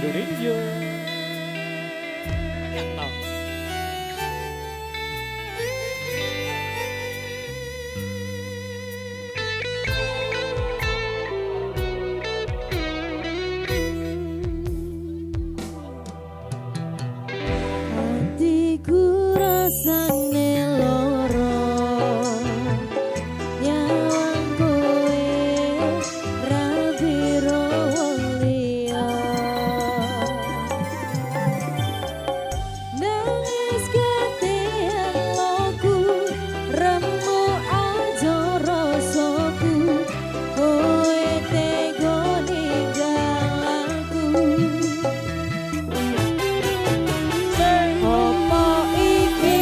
Indonesia. Ya toh. Hatiku rasane loro nyawang kowe ra biro liya nangis ketehan loku remu aja rasaku kowe tega ninggal aku. Opo iki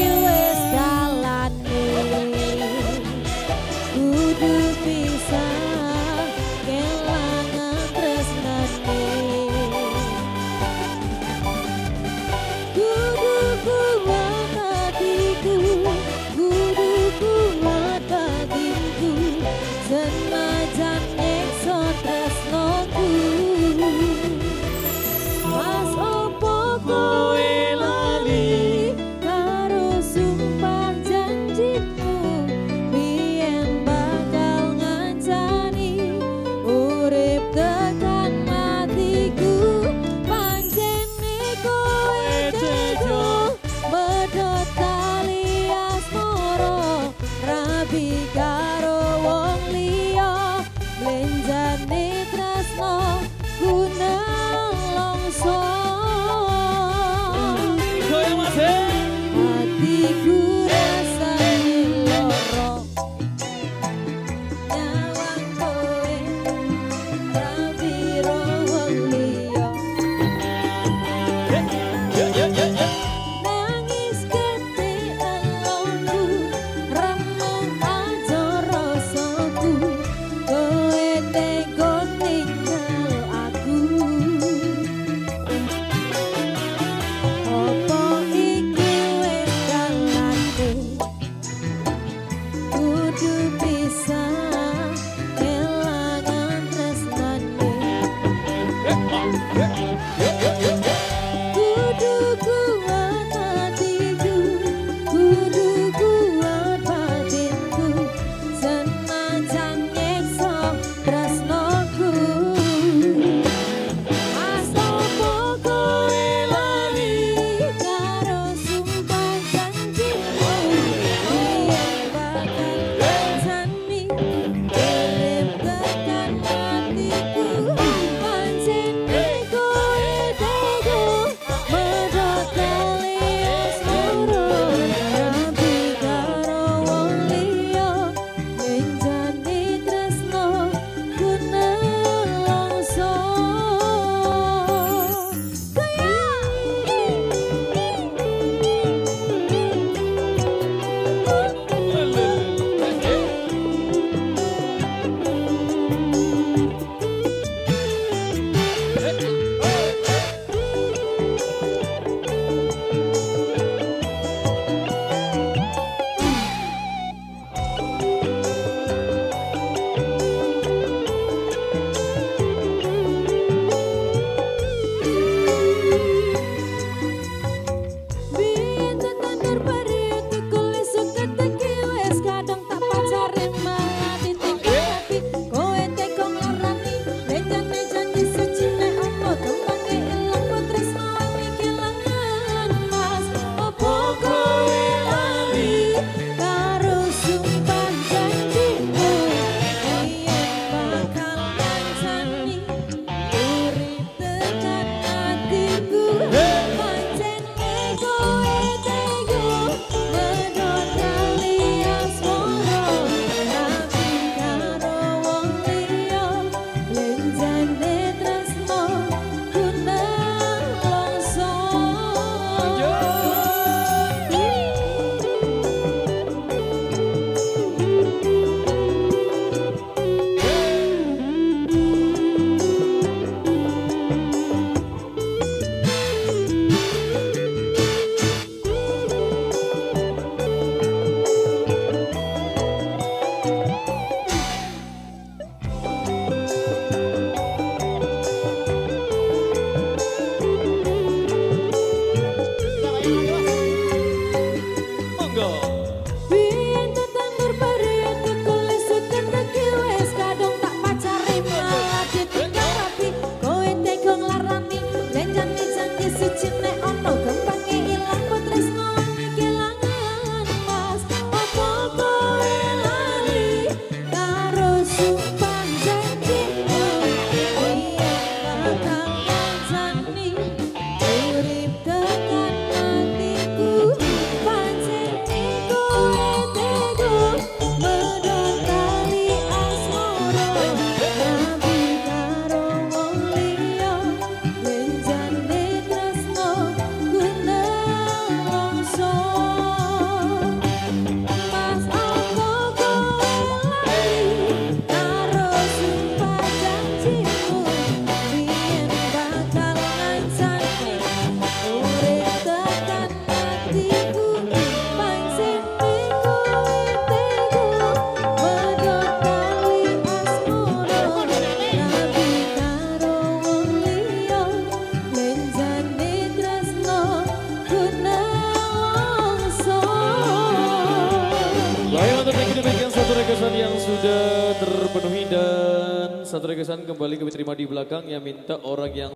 sudah terpenuhi dan satu requestan kembali kami terima di belakang yang minta orang yang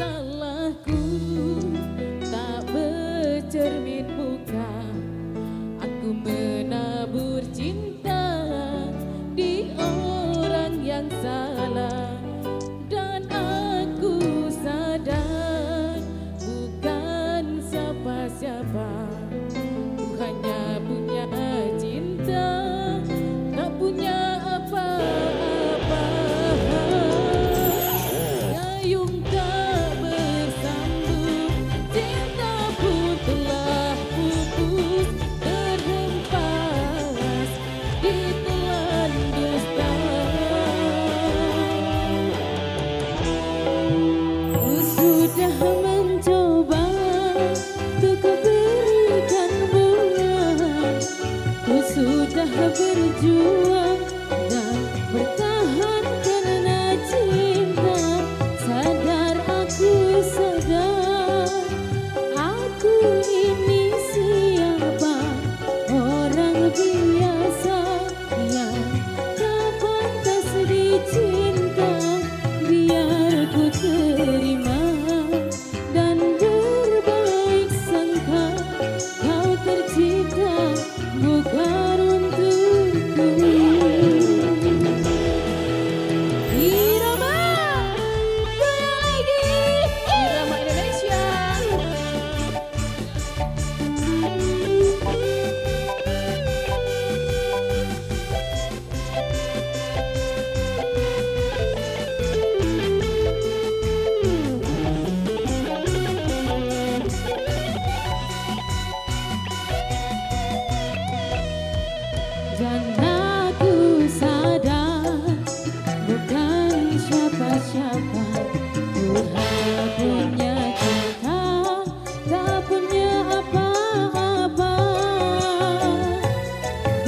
salahku tak bercermin muka, aku menabur cinta di orang yang salah, dan aku sadar bukan siapa-siapa, ku hanya punya cinta, tak punya apa-apa. Gayung tak bersambut, cinta pun telah pupus, terhempas ditelan dusta. Ku sudah mencoba untuk berikan bunga, ku sudah berjuang dan bertahan karena cinta. Sadar aku sadar, aku ini siapa, orang biasa yang tak pantas dicinta. Biar ku terima dan berbaik sangka, kau tercipta bukan untukku. Irama, goyang lagi, Irama Indonesia. Dan aku sadar bukan siapa-siapa, ku hanya punya cinta, tak punya apa-apa.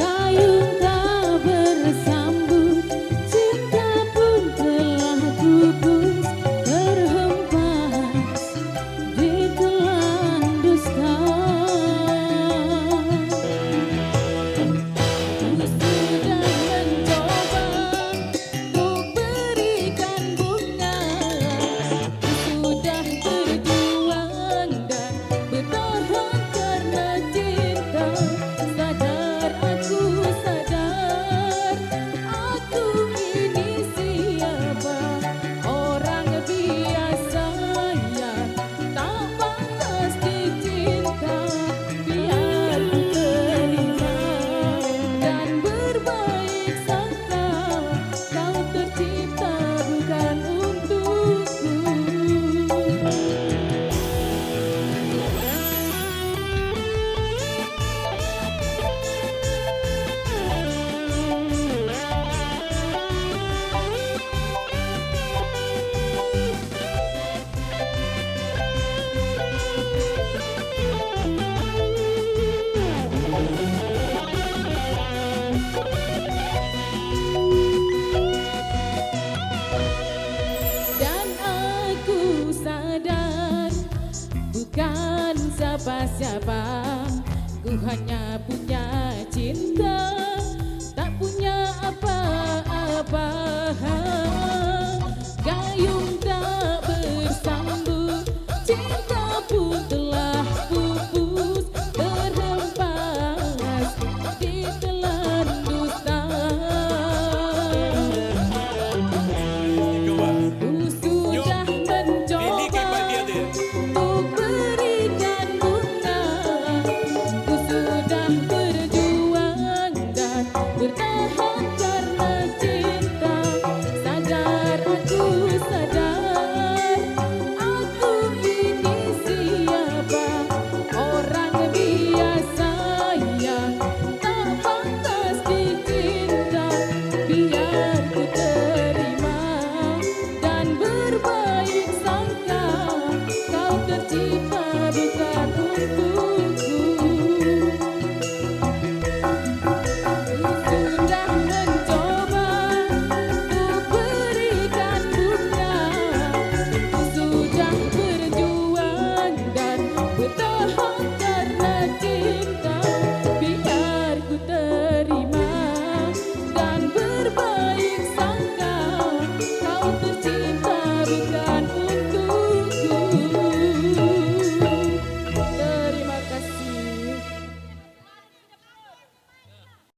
Gayung tak bersambut, cinta pun telah pupus, terhempas ditelan dusta. Ku sudah mencoba untuk berikan bunga, ku sudah berjuang dan bertahan karena cinta. Sadar aku sadar, aku ini siapa, orang biasa yang tak pantas dicinta. Biar ku terima dan berbaik sangka, kau tercipta bukan untukku. Dan aku sadar bukan siapa-siapa, ku hanya punya